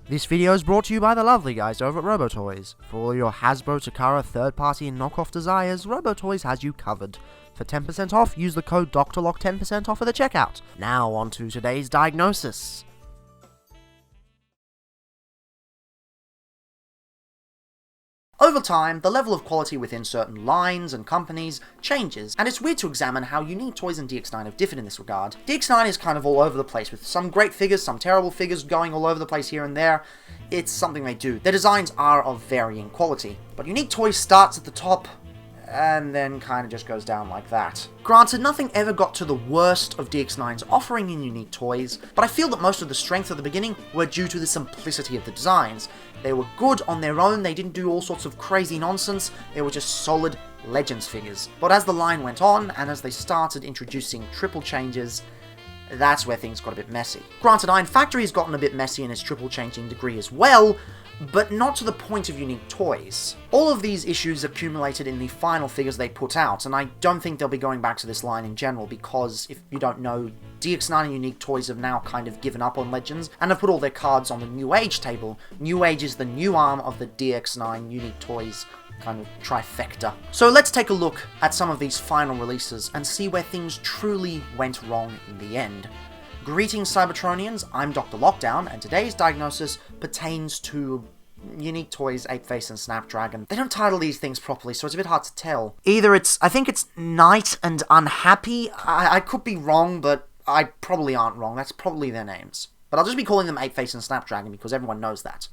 This video is brought to you by the lovely guys over at RoboToys. For all your Hasbro, Takara, third-party and knockoff desires, RoboToys has you covered. For 10% off, use the code DrLockdown 10% off at the checkout. Now on to today's diagnosis. Over time, the level of quality within certain lines and companies changes, and it's weird to examine how Unique Toys and DX9 have differed in this regard. DX9 is kind of all over the place, with some great figures, some terrible figures going all over the place here and there. It's something they do. Their designs are of varying quality, but Unique Toys starts at the top, and then kind of just goes down like that. Granted, nothing ever got to the worst of DX9's offering in Unique Toys, but I feel that most of the strength at the beginning were due to the simplicity of the designs. They were good on their own, they didn't do all sorts of crazy nonsense, they were just solid Legends figures. But as the line went on, and as they started introducing triple changes, that's where things got a bit messy. Granted, Iron Factory has gotten a bit messy in its triple changing degree as well, but not to the point of Unique Toys. All of these issues accumulated in the final figures they put out, and I don't think they'll be going back to this line in general, because if you don't know, DX9 and Unique Toys have now kind of given up on Legends, and have put all their cards on the New Age table. New Age is the new arm of the DX9 Unique Toys kind of trifecta. So let's take a look at some of these final releases, and see where things truly went wrong in the end. Greetings Cybertronians, I'm DrLockdown, and today's diagnosis pertains to Unique Toys, Apeface and Snapdragon. They don't title these things properly, so it's a bit hard to tell. Either I think it's Night and Unhappy. I could be wrong, but I probably aren't wrong. That's probably their names. But I'll just be calling them Apeface and Snapdragon because everyone knows that.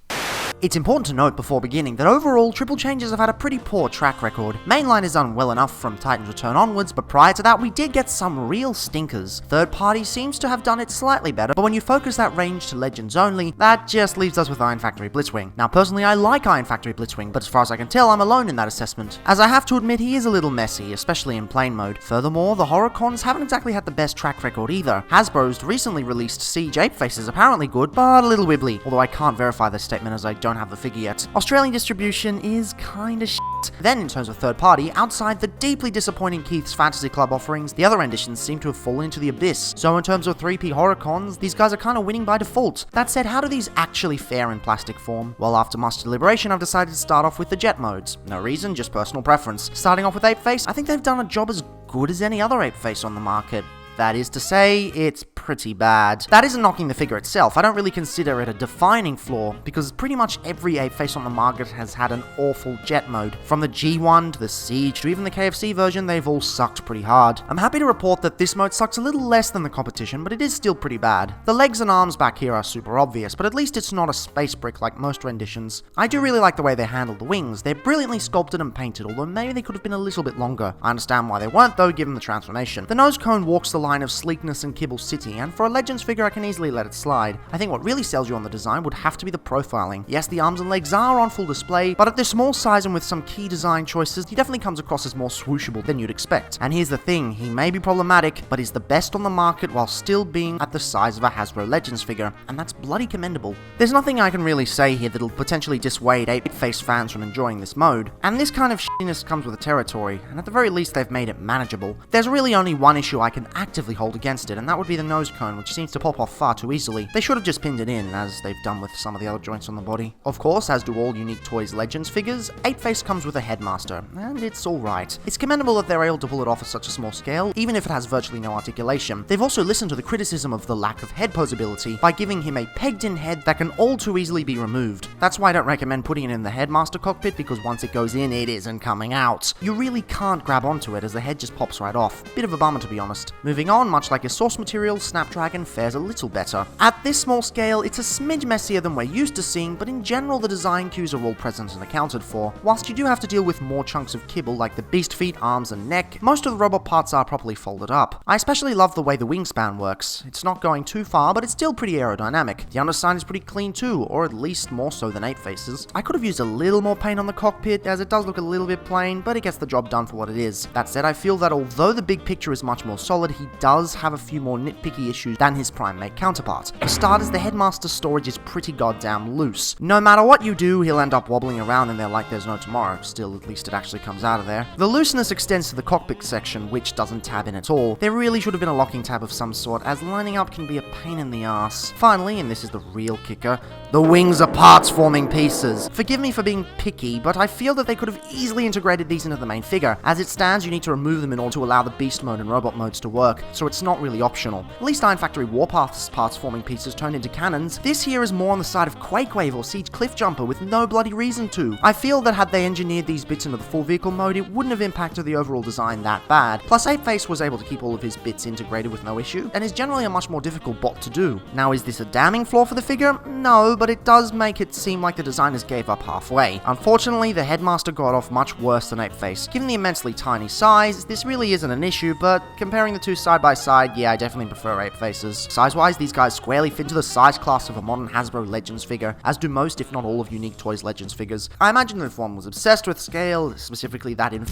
It's important to note before beginning that overall, triple changes have had a pretty poor track record. Mainline has done well enough from Titan's Return onwards, but prior to that we did get some real stinkers. Third party seems to have done it slightly better, but when you focus that range to Legends only, that just leaves us with Iron Factory Blitzwing. Now personally I like Iron Factory Blitzwing, but as far as I can tell I'm alone in that assessment, as I have to admit he is a little messy, especially in plain mode. Furthermore, the horror cons haven't exactly had the best track record either. Hasbro's recently released Siege Apeface is apparently good, but a little wibbly, although I can't verify this statement as I don't have the figure yet. Australian distribution is kinda shit. Then in terms of third party, outside the deeply disappointing Keith's Fantasy Club offerings, the other renditions seem to have fallen into the abyss. So in terms of 3P horror cons, these guys are kinda winning by default. That said, how do these actually fare in plastic form? Well, after much deliberation, I've decided to start off with the jet modes. No reason, just personal preference. Starting off with Apeface, I think they've done a job as good as any other Apeface on the market. That is to say, it's pretty bad. That isn't knocking the figure itself. I don't really consider it a defining flaw, because pretty much every Apeface on the market has had an awful jet mode. From the G1 to the Siege to even the KFC version, they've all sucked pretty hard. I'm happy to report that this mode sucks a little less than the competition, but it is still pretty bad. The legs and arms back here are super obvious, but at least it's not a space brick like most renditions. I do really like the way they handle the wings. They're brilliantly sculpted and painted, although maybe they could have been a little bit longer. I understand why they weren't though, given the transformation. The nose cone walks the line of sleekness and Kibble City, and for a Legends figure I can easily let it slide. I think what really sells you on the design would have to be the profiling. Yes, the arms and legs are on full display, but at this small size and with some key design choices, he definitely comes across as more swooshable than you'd expect. And here's the thing, he may be problematic, but he's the best on the market while still being at the size of a Hasbro Legends figure, and that's bloody commendable. There's nothing I can really say here that'll potentially dissuade Apeface fans from enjoying this mode, and this kind of shittiness comes with the territory, and at the very least they've made it manageable. There's really only one issue I can actively hold against it, and that would be the nose cone, which seems to pop off far too easily. They should have just pinned it in, as they've done with some of the other joints on the body. Of course, as do all Unique Toys Legends figures, Apeface comes with a headmaster, and it's alright. It's commendable that they're able to pull it off at such a small scale, even if it has virtually no articulation. They've also listened to the criticism of the lack of head posability by giving him a pegged-in head that can all too easily be removed. That's why I don't recommend putting it in the headmaster cockpit, because once it goes in, it isn't coming out. You really can't grab onto it, as the head just pops right off. Bit of a bummer, to be honest. Moving on, much like his source material, Snapdragon fares a little better. At this small scale, it's a smidge messier than we're used to seeing, but in general the design cues are all present and accounted for. Whilst you do have to deal with more chunks of kibble like the beast feet, arms and neck, most of the robot parts are properly folded up. I especially love the way the wingspan works. It's not going too far, but it's still pretty aerodynamic. The underside is pretty clean too, or at least more so than Apeface's. I could have used a little more paint on the cockpit, as it does look a little bit plain, but it gets the job done for what it is. That said, I feel that although the big picture is much more solid, he does have a few more nitpicky issues than his Primate counterpart. For starters, the Headmaster's storage is pretty goddamn loose. No matter what you do, he'll end up wobbling around in there like there's no tomorrow. Still, at least it actually comes out of there. The looseness extends to the cockpit section, which doesn't tab in at all. There really should have been a locking tab of some sort, as lining up can be a pain in the ass. Finally, and this is the real kicker, the wings are parts-forming pieces. Forgive me for being picky, but I feel that they could have easily integrated these into the main figure. As it stands, you need to remove them in order to allow the beast mode and robot modes to work, so it's not really optional. At least Iron Factory Warpath's parts-forming pieces turned into cannons. This here is more on the side of Quakewave or Siege Cliffjumper with no bloody reason to. I feel that had they engineered these bits into the full vehicle mode, it wouldn't have impacted the overall design that bad. Plus, Apeface was able to keep all of his bits integrated with no issue, and is generally a much more difficult bot to do. Now, is this a damning flaw for the figure? No, but it does make it seem like the designers gave up halfway. Unfortunately, the Headmaster got off much worse than Apeface. Given the immensely tiny size, this really isn't an issue, but comparing the two side by side, yeah, I definitely prefer Apeface's. Size-wise, these guys squarely fit into the size class of a modern Hasbro Legends figure, as do most, if not all, of Unique Toys Legends figures. I imagine that if one was obsessed with scale, specifically that in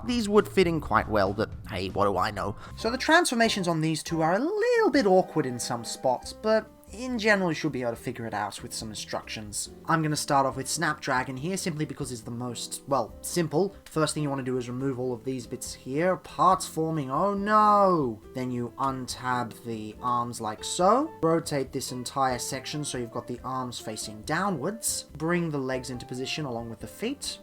these would fit in quite well, but hey, what do I know? So the transformations on these two are a little bit awkward in some spots, but in general, you should be able to figure it out with some instructions. I'm going to start off with Snapdragon here, simply because it's the most, well, simple. First thing you want to do is remove all of these bits here. Parts forming, oh no! Then you untab the arms like so. Rotate this entire section so you've got the arms facing downwards. Bring the legs into position along with the feet.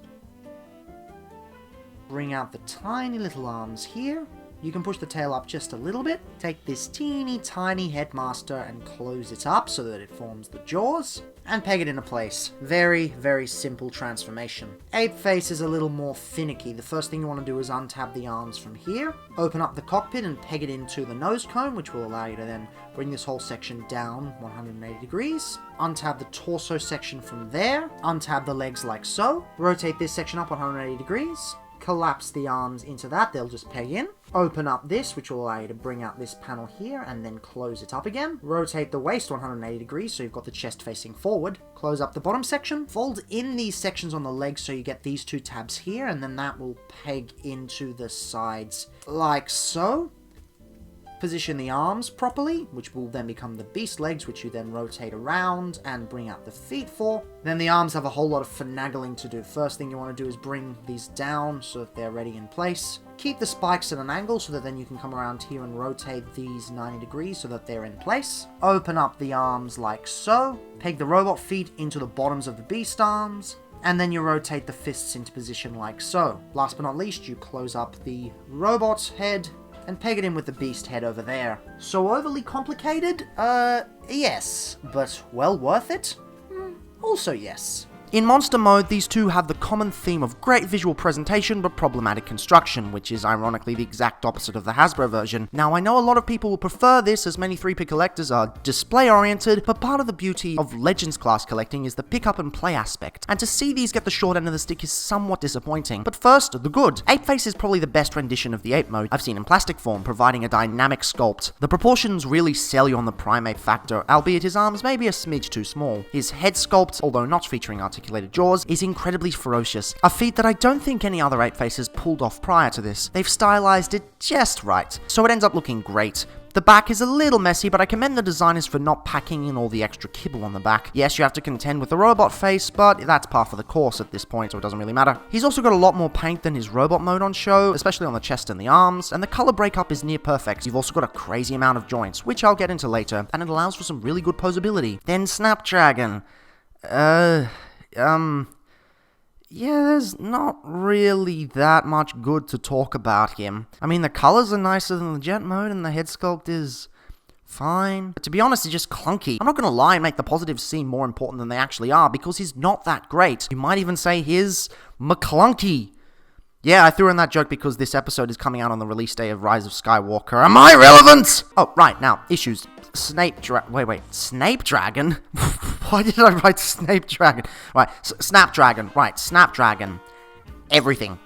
Bring out the tiny little arms here. You can push the tail up just a little bit. Take this teeny tiny Headmaster and close it up so that it forms the jaws. And peg it into place. Very, very simple transformation. Apeface is a little more finicky. The first thing you want to do is untab the arms from here. Open up the cockpit and peg it into the nose cone, which will allow you to then bring this whole section down 180 degrees. Untab the torso section from there. Untab the legs like so. Rotate this section up 180 degrees. Collapse the arms into that, they'll just peg in. Open up this, which will allow you to bring out this panel here, and then close it up again. Rotate the waist 180 degrees, so you've got the chest facing forward. Close up the bottom section. Fold in these sections on the legs, so you get these two tabs here, and then that will peg into the sides, like so. Position the arms properly, which will then become the beast legs, which you then rotate around and bring out the feet for. Then the arms have a whole lot of finagling to do. First thing you want to do is bring these down so that they're ready in place. Keep the spikes at an angle so that then you can come around here and rotate these 90 degrees so that they're in place. Open up the arms like so. Peg the robot feet into the bottoms of the beast arms. And then you rotate the fists into position like so. Last but not least, you close up the robot head and peg it in with the beast head over there. So overly complicated? Yes. But well worth it? Also yes. In Monster Mode, these two have the common theme of great visual presentation but problematic construction, which is ironically the exact opposite of the Hasbro version. Now, I know a lot of people will prefer this, as many 3-pick collectors are display-oriented, but part of the beauty of Legends class collecting is the pick-up-and-play aspect, and to see these get the short end of the stick is somewhat disappointing. But first, the good. Apeface is probably the best rendition of the Ape Mode I've seen in plastic form, providing a dynamic sculpt. The proportions really sell you on the Primate factor, albeit his arms may be a smidge too small. His head sculpt, although not featuring articulated jaws, is incredibly ferocious, a feat that I don't think any other Apeface has pulled off prior to this. They've stylized it just right, so it ends up looking great. The back is a little messy, but I commend the designers for not packing in all the extra kibble on the back. Yes, you have to contend with the robot face, but that's par for the course at this point, so it doesn't really matter. He's also got a lot more paint than his robot mode on show, especially on the chest and the arms, and the color breakup is near perfect. You've also got a crazy amount of joints, which I'll get into later, and it allows for some really good posability. Then Snapdragon. Yeah, there's not really that much good to talk about him. I mean, the colors are nicer than the jet mode, and the head sculpt is fine. But to be honest, it's just clunky. I'm not gonna lie and make the positives seem more important than they actually are, because he's not that great. You might even say he's McClunky. Yeah, I threw in that joke because this episode is coming out on the release day of Rise of Skywalker. Am I relevant? Oh, right, now, issues. Snapdragon? Why did I write Snapdragon? Right, Snapdragon. Right, Snapdragon. Everything.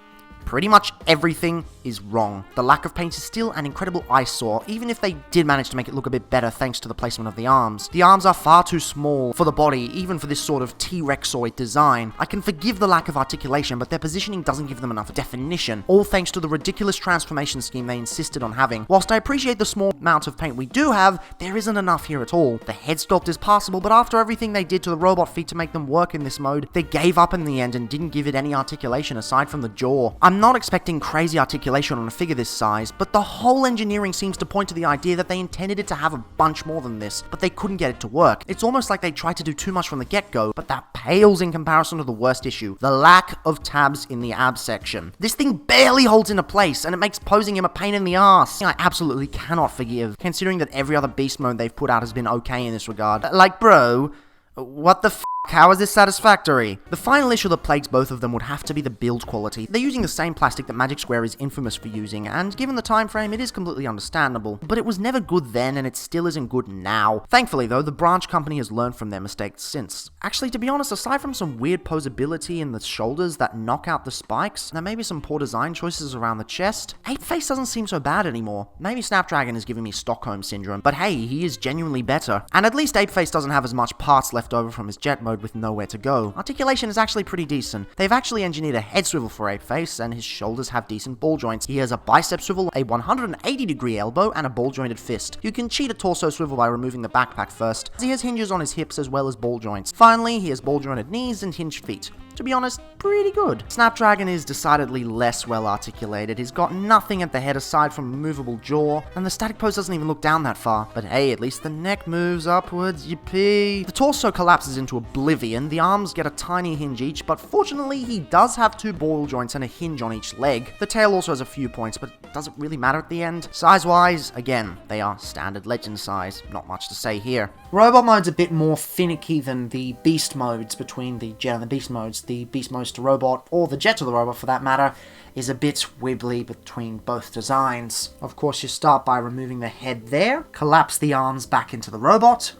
Pretty much everything is wrong. The lack of paint is still an incredible eyesore, even if they did manage to make it look a bit better thanks to the placement of the arms. The arms are far too small for the body, even for this sort of T-Rexoid design. I can forgive the lack of articulation, but their positioning doesn't give them enough definition, all thanks to the ridiculous transformation scheme they insisted on having. Whilst I appreciate the small amount of paint we do have, there isn't enough here at all. The head sculpt is passable, but after everything they did to the robot feet to make them work in this mode, they gave up in the end and didn't give it any articulation aside from the jaw. I'm not expecting crazy articulation on a figure this size, but the whole engineering seems to point to the idea that they intended it to have a bunch more than this, but they couldn't get it to work. It's almost like they tried to do too much from the get-go, but that pales in comparison to the worst issue, the lack of tabs in the ab section. This thing barely holds into place, and it makes posing him a pain in the ass. I absolutely cannot forgive, considering that every other beast mode they've put out has been okay in this regard. Like, bro, what the f***? How is this satisfactory? The final issue that plagues both of them would have to be the build quality. They're using the same plastic that Magic Square is infamous for using, and given the time frame, it is completely understandable. But it was never good then, and it still isn't good now. Thankfully, though, the branch company has learned from their mistakes since. Actually, to be honest, aside from some weird posability in the shoulders that knock out the spikes, there may be some poor design choices around the chest, Apeface doesn't seem so bad anymore. Maybe Snapdragon is giving me Stockholm Syndrome, but hey, he is genuinely better. And at least Apeface doesn't have as much parts left over from his jet mode with nowhere to go. Articulation is actually pretty decent. They've actually engineered a head swivel for Apeface, and his shoulders have decent ball joints. He has a bicep swivel, a 180-degree elbow, and a ball-jointed fist. You can cheat a torso swivel by removing the backpack first, as he has hinges on his hips as well as ball joints. Finally, he has ball-jointed knees and hinged feet. To be honest, pretty good. Snapdragon is decidedly less well articulated. He's got nothing at the head aside from a movable jaw, and the static pose doesn't even look down that far. But hey, at least the neck moves upwards, yippee. The torso collapses into oblivion, the arms get a tiny hinge each, but fortunately he does have two ball joints and a hinge on each leg. The tail also has a few points, but does it really matter at the end? Size-wise, again, they are standard legend size. Not much to say here. Robot mode's a bit more finicky than the beast modes between the jet and the beast modes. The beast modes to robot, or the jet to the robot for that matter, is a bit wibbly between both designs. Of course, you start by removing the head there, collapse the arms back into the robot.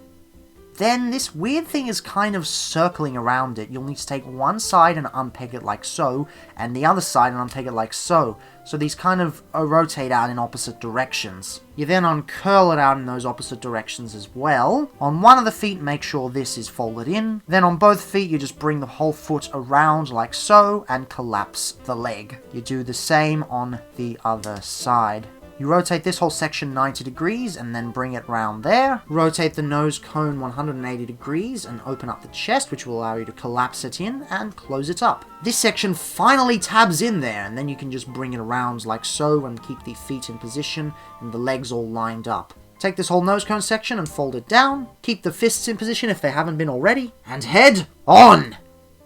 Then this weird thing is kind of circling around it. You'll need to take one side and unpeg it like so, and the other side and unpeg it like so. So these kind of rotate out in opposite directions. You then uncurl it out in those opposite directions as well. On one of the feet, make sure this is folded in. Then on both feet, you just bring the whole foot around like so, and collapse the leg. You do the same on the other side. You rotate this whole section 90 degrees and then bring it round there. Rotate the nose cone 180 degrees and open up the chest, which will allow you to collapse it in and close it up. This section finally tabs in there, and then you can just bring it around like so and keep the feet in position and the legs all lined up. Take this whole nose cone section and fold it down. Keep the fists in position if they haven't been already. And head on!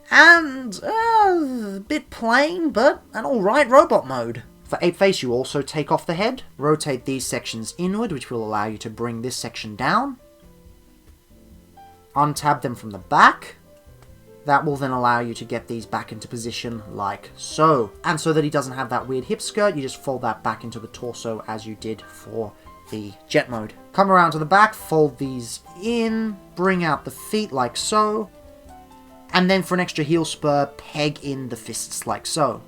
And, a bit plain, but an alright robot mode. For Apeface, you also take off the head, rotate these sections inward, which will allow you to bring this section down, untab them from the back. That will then allow you to get these back into position like so. And so that he doesn't have that weird hip skirt, you just fold that back into the torso as you did for the jet mode. Come around to the back, fold these in, bring out the feet like so, and then for an extra heel spur, peg in the fists like so.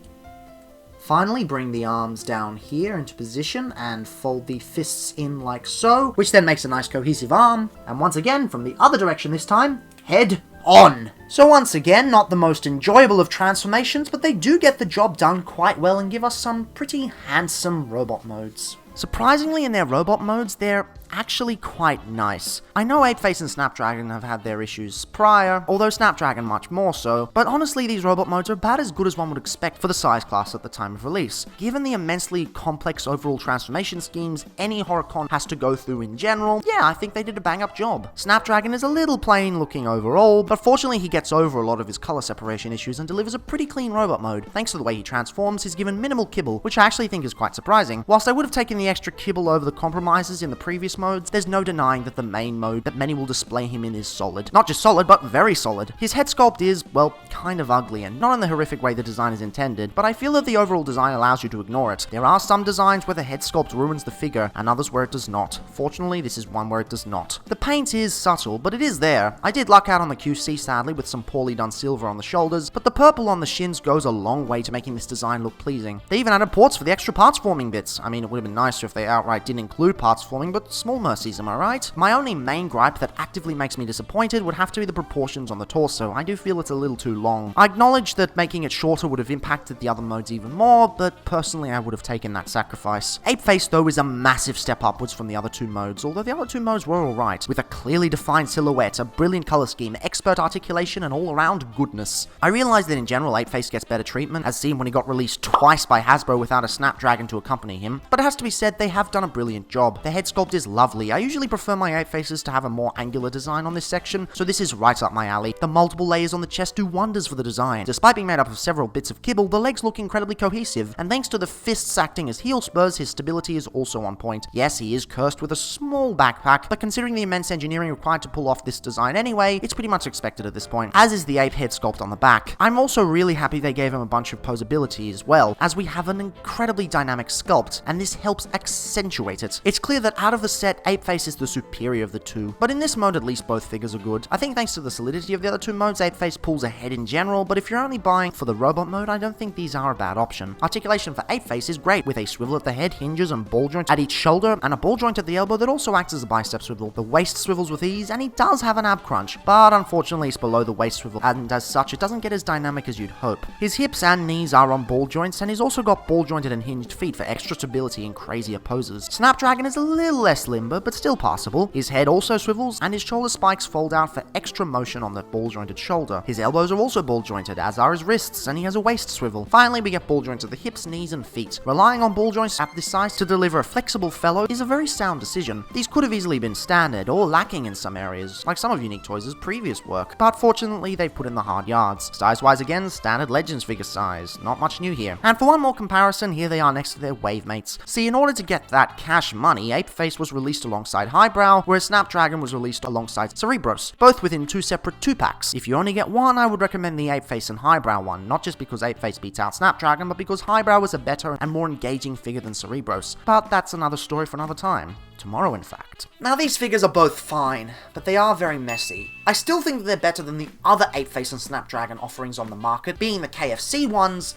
Finally, bring the arms down here into position and fold the fists in like so, which then makes a nice cohesive arm. And once again, from the other direction this time, head on! So once again, not the most enjoyable of transformations, but they do get the job done quite well and give us some pretty handsome robot modes. Surprisingly, in their robot modes, they're actually quite nice. I know Apeface and Snapdragon have had their issues prior, although Snapdragon much more so, but honestly these robot modes are about as good as one would expect for the size class at the time of release. Given the immensely complex overall transformation schemes any HorrorCon has to go through in general, yeah, I think they did a bang-up job. Snapdragon is a little plain looking overall, but fortunately he gets over a lot of his color separation issues and delivers a pretty clean robot mode. Thanks to the way he transforms, he's given minimal kibble, which I actually think is quite surprising. Whilst I would have taken the extra kibble over the compromises in the previous previous modes, there's no denying that the main mode that many will display him in is solid. Not just solid, but very solid. His head sculpt is, well, kind of ugly, and not in the horrific way the design is intended, but I feel that the overall design allows you to ignore it. There are some designs where the head sculpt ruins the figure, and others where it does not. Fortunately, this is one where it does not. The paint is subtle, but it is there. I did luck out on the QC sadly with some poorly done silver on the shoulders, but the purple on the shins goes a long way to making this design look pleasing. They even added ports for the extra parts forming bits. I mean, it would have been nicer if they outright didn't include parts forming, but small mercies, am I right? My only main gripe that actively makes me disappointed would have to be the proportions on the torso. I do feel it's a little too long. I acknowledge that making it shorter would have impacted the other modes even more, but personally I would have taken that sacrifice. Apeface though is a massive step upwards from the other two modes, although the other two modes were alright, with a clearly defined silhouette, a brilliant colour scheme, expert articulation, and all-around goodness. I realise that in general Apeface gets better treatment, as seen when he got released twice by Hasbro without a Snapdragon to accompany him, but it has to be said they have done a brilliant job. The head sculpt is lovely. I usually prefer my Apefaces to have a more angular design on this section, so this is right up my alley. The multiple layers on the chest do wonders for the design. Despite being made up of several bits of kibble, the legs look incredibly cohesive, and thanks to the fists acting as heel spurs, his stability is also on point. Yes, he is cursed with a small backpack, but considering the immense engineering required to pull off this design anyway, it's pretty much expected at this point, as is the ape head sculpt on the back. I'm also really happy they gave him a bunch of posability as well, as we have an incredibly dynamic sculpt, and this helps accentuate it. It's clear that out of the set, Apeface is the superior of the two, but in this mode at least both figures are good. I think thanks to the solidity of the other two modes, Apeface pulls ahead in general, but if you're only buying for the robot mode, I don't think these are a bad option. Articulation for Apeface is great, with a swivel at the head, hinges and ball joint at each shoulder, and a ball joint at the elbow that also acts as a bicep swivel. The waist swivels with ease, and he does have an ab crunch, but unfortunately it's below the waist swivel, and as such it doesn't get as dynamic as you'd hope. His hips and knees are on ball joints, and he's also got ball jointed and hinged feet for extra stability in crazier poses. Snapdragon is a little less limber, but still passable. His head also swivels, and his shoulder spikes fold out for extra motion on the ball jointed shoulder. His elbows are also ball jointed, as are his wrists, and he has a waist swivel. Finally, we get ball joints at the hips, knees, and feet. Relying on ball joints at this size to deliver a flexible fellow is a very sound decision. These could have easily been standard, or lacking in some areas, like some of Unique Toys' previous work, but fortunately they've put in the hard yards. Size-wise again, standard Legends figure size. Not much new here. And for one more comparison, here they are next to their wave mates. See, in order to get that cash money, Apeface was released alongside Highbrow, whereas Snapdragon was released alongside Cerebros, both within two separate 2-packs. If you only get one, I would recommend the Apeface and Highbrow one, not just because Apeface beats out Snapdragon, but because Highbrow is a better and more engaging figure than Cerebros. But that's another story for another time. Tomorrow, in fact. Now, these figures are both fine, but they are very messy. I still think that they're better than the other Apeface and Snapdragon offerings on the market, being the KFC ones,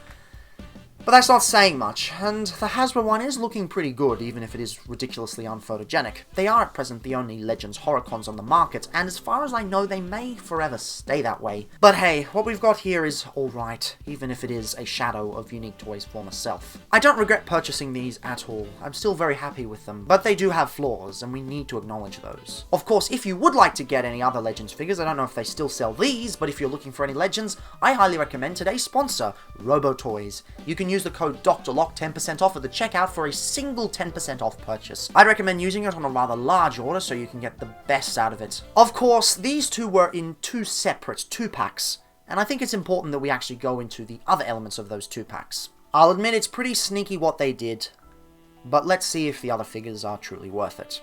but that's not saying much, and the Hasbro one is looking pretty good, even if it is ridiculously unphotogenic. They are at present the only Legends Horrorcons on the market, and as far as I know, they may forever stay that way. But hey, what we've got here is alright, even if it is a shadow of Unique Toys' former self. I don't regret purchasing these at all. I'm still very happy with them, but they do have flaws, and we need to acknowledge those. Of course, if you would like to get any other Legends figures, I don't know if they still sell these, but if you're looking for any Legends, I highly recommend today's sponsor, RoboToys. You can use the code DrLockdown 10% off at the checkout for a single 10% off purchase. I'd recommend using it on a rather large order so you can get the best out of it. Of course, these two were in two separate 2-packs, and I think it's important that we actually go into the other elements of those 2-packs. I'll admit it's pretty sneaky what they did, but let's see if the other figures are truly worth it.